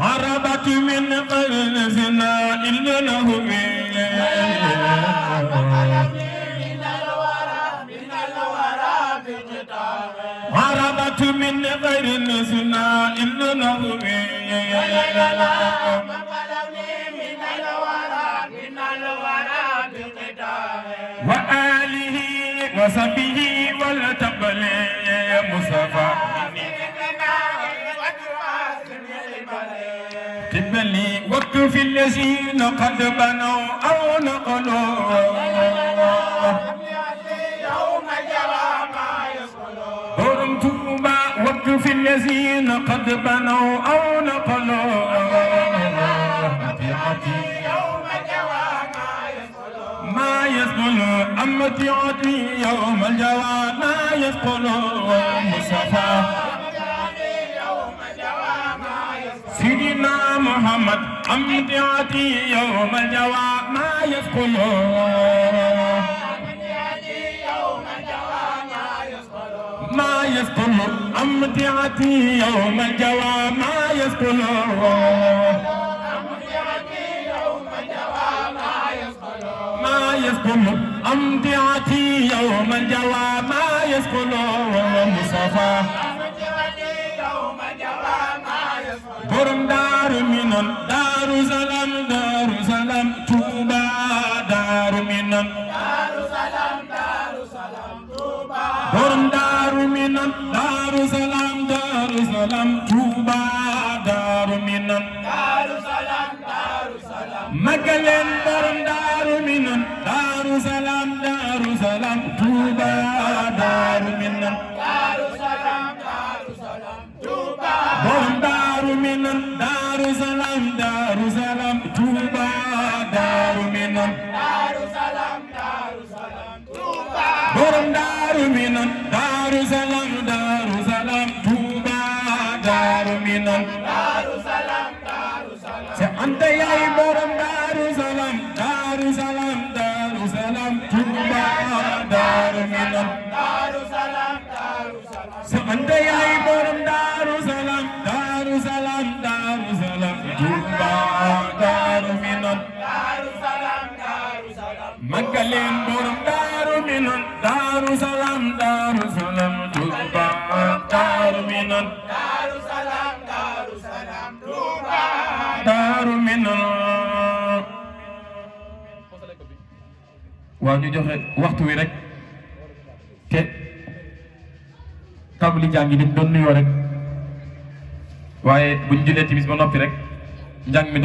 هربت من غير زنا إلا له هربت من غير زنا إلا له وآله وصحبه والتقبل مصطفى تبلي وقف الذين قد بنوا أو نقلوا برم توبا وقف الذين قد بنوا أو نقلوا ما يسقل أمتي عدي يوم الجوى ما يسقل مصطفى سيدنا محمد أمتي عدي يوم الجوى ما يسقل ما يسقل أمتي عدي يوم الجوى ما يسقل ما يسقل أمتعتي يوم الجوى ما يسقل مصطفى برم دار منن دار سلام دار سلام توبا دار منن برم دار منن دار سلام توبا دار منن مكلن برم دار منن دار سلام توبا دار منن برم دار منن دار سلام توبا دار منن برم دار منن دار سلام توبا دار منن أنت يا برم دار سلام توبا دار منن أنت يا برم دار سلام توبا دار منن مكلين برم دار منن دار سلام توبا دار منن دار منن waaw ñu joxe waxtu wi rek te tàmbali jàng yi doon nuyoo rek waaye buñ jullee timis ba noppi rek njàng mi